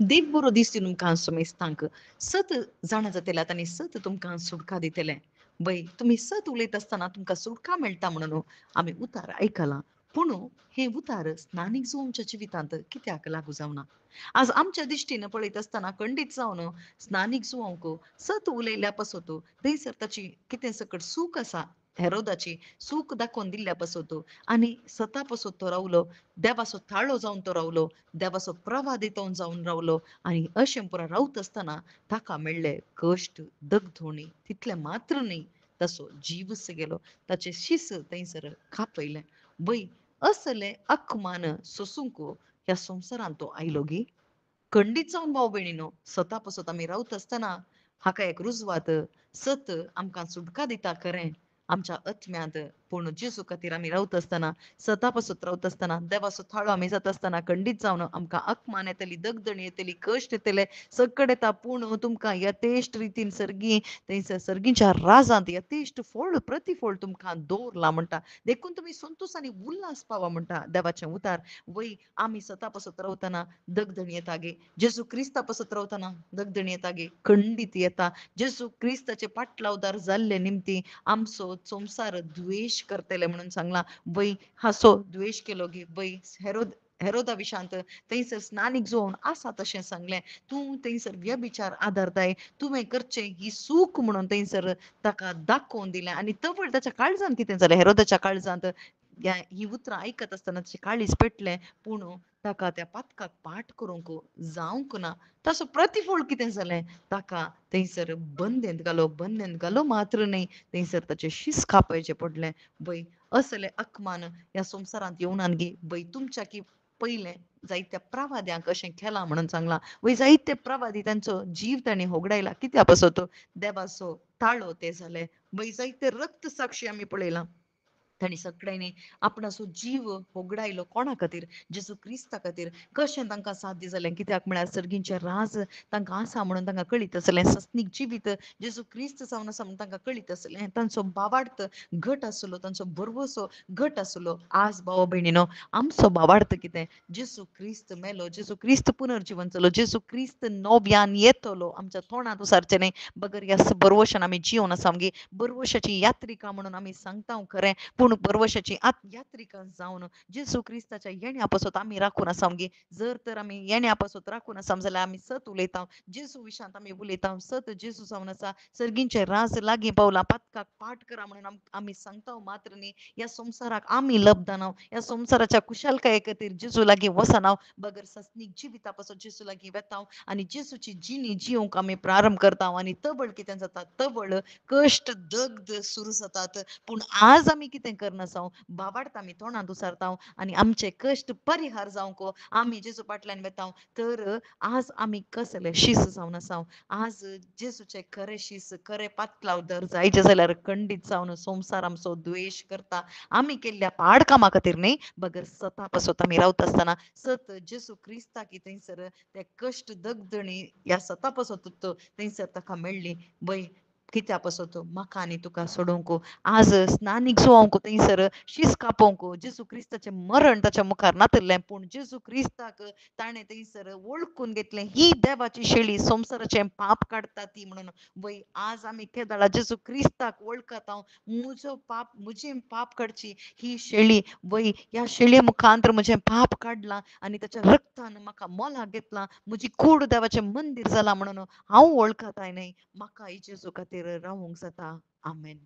देव बरो दिसती तुमकां सोमेस्तांक सत जाणा जातेल्यात आनी सत तुमकां सुटका दितले. बाई तुम्ही सत उलयत आसतना तुमकां सुटका मेळटा म्हणून आमी उतार आयकलां. पूण हे उतार स्नानीक आमच्या जिवितांत कित्याक लागू जावना? आज आमच्या दिश्टीन पळयत आसतना खंडीत जावन स्नानीक जुवांक सत उलयल्या पासत थंयसर ताची कितें सकट सूख आसा. हेरोदाची सूख दाखोवन दिल्ल्या पासत आनी सता पासत तो रावलो. देवाचो ताळो जावन तो रावलो. देवाचो प्रवादीत जावन रावलो आणि अशें पुरा रावत आसतना ताका मेळ्ळे कश्ट, दगधोणी तितले मात्र न्ही ताचो जीवच गेलो. ताचे शीस थंयसर खापयले. वय असले अकमान सोसूंक ह्या संवसारांत तो आयलो गी. खंडीत जावन भाव भयणीनो सता पासत आमी रावत आसतना हाका एक रुजवात सत आमकां सुटका दिता खरें आमच्या आत्म्यांत पूण जेजू खातीर आमी रावत आसतना सता पासत रावत आसतना देवाचो थाळो आमी जाता आसतना खंडीत जावन आमकां अकमान येतली, दगदणी येतली, कश्ट येतले, संकट येता पूण तुमकां यथेश्ट रितीन थंयसर सर्गीच्या राजांत यथेश्ट फोड प्रतिफोड तुमकां दवरला म्हणटा. देखून तुमी संतोष आनी उल्हास पावा म्हणटा देवाचें उतार. वय आमी सता पासत रावतना दगदणी येता गे. जेजू क्रिस्ता पासत रावतना दगदणी येता गे. खंडीत येता. जेजू क्रिस्ताचे पाटलावदार जाल्ले निमती आमचो संवसार द्वेश करतले म्हणून सांगला. वय हासो द्वेश केलो गे. वय हेरोदा विशांत थंयसर स्नानीक जोवन आसा तशें सांगलें. तूं थंयसर व्यभिचार आदारताय तुवें करचें ही सूख म्हणून थंयसर ताका दाखोवन दिलें आनी तवळ ताच्या काळजांत कितें जालें हेरोदाच्या काळजांत ही उतरां आयकत आसतना ताचें काळीज पेटलें पूण ताका त्या पातकाक पाठ करूंक जावंक ना. ताचो प्रतिफळ कितें जालें ताका थंयसर बंदेंत घालो मात्र न्ही थंयसर ताचें शीस खापयचें पडलें. वय असले अकमान ह्या संवसारांत येवनान गे. वय तुमच्या की पयलें जायत्या प्रवाद्यांक अशें केलां म्हणून सांगलां. वय जायते प्रवादी तांचो जीव तांणी होगडायला कित्या पासत देवाचो ताळो ते जाले. वय जायते रक्त साक्षी आमी पळयलां. तांणी सगळ्यांनी आपणाचो जीव होगडायलो कोणा खातीर जेजू क्रिस्ता खातीर. कशें तांकां साध्य जालें कित्याक म्हळ्यार सर्गींचें राज तांकां आसा म्हणून तांकां कळीत आसलें. सस्नीक जिवीत जेजू क्रिस्त जावन आसा म्हणून तांकां कळीत आसलें. तांचो भावार्थ घट आसलो, तांचो भरवोसो घट आसलो. आज भाव भयणीनो आमचो भावार्थ कितें? जेजू क्रिस्त मेलो, जेजू क्रिस्त पुनर्जीवन जालो, जेजू क्रिस्त नव्यान येतलो आमच्या तोंडांत उसारचें न्ही बगर ह्या बरवशान आमी जिवन आसा आमगे बरवशाची यात्रिका म्हणून आमी सांगता खरें पूण परवशाची यात्रिका जावन जेजू क्रिस्ताच्या येण्या पासत आमी राखून आसा आमगे. जर तर आमी येण्या पासत राखून आसा जाल्यार आमी सत उलयता जेजू विशांत आमी उलयता सत जेजू जावन आसा सर्गींचे राज लागीं पावला पातकाक पाठ करा म्हणून आमी सांगता मात्र न्ही ह्या संवसाराक आमी लबदानाव ह्या संवसाराच्या कुशलकाये खातीर जेजू लागीं वसनाव बगर सस्नीक जिविता पासत जेजू लागीं वेताव आनी जेजूची जिणी जिवंक आमी प्रारंभ करता आनी तबळ कितें जाता तबळ कश्ट दग्ध सुरू जातात. पूण आज आमी कितें करना जावं भावार्थ आमी तोंडांत उसारता आनी आमचे कश्ट परिहार जावंक आमी जेजू फाटल्यान वेता तर आज आमी कसले शीस जावन आसा. आज जेजूचे खरे शीस खरे पातलावदार जायचे जाल्यार खंडीत जावन संवसार आमचो द्वेश करता. आमी केल्ल्या पाड कामां खातीर न्ही बगर सता पासत आमी रावता आसतना सत जेजू क्रिस्ता की थंयसर ते कश्ट दगदणी ह्या सता पासत थंयसर ताका मेळ्ळी. वय कित्या पासत म्हाका आनी तुका सोडूंक आज स्नानीक जावंक थंयसर शीस कापोवंक जेजू क्रिस्ताचें मरण ताच्या मुखार नातरलें पूण जेजू क्रिस्ताक ताणें थंयसर वळखून घेतलें ही देवाची शेळी संवसाराचें पाप काडटा ती म्हणून. वय आज आमी केदाळा जेजू क्रिस्ताक वळखत म्हजें पाप काडची ही शेळी. वय ह्या शेळये मुखांतर म्हजें पाप काडलां आनी ताच्या रक्तान म्हाका मोलाक घेतलां. म्हजी कूड देवाचें मंदीर जालां म्हणून हांव वळखताय न्हय म्हाका जेजू खातीर रावूंक जाता. आमेन.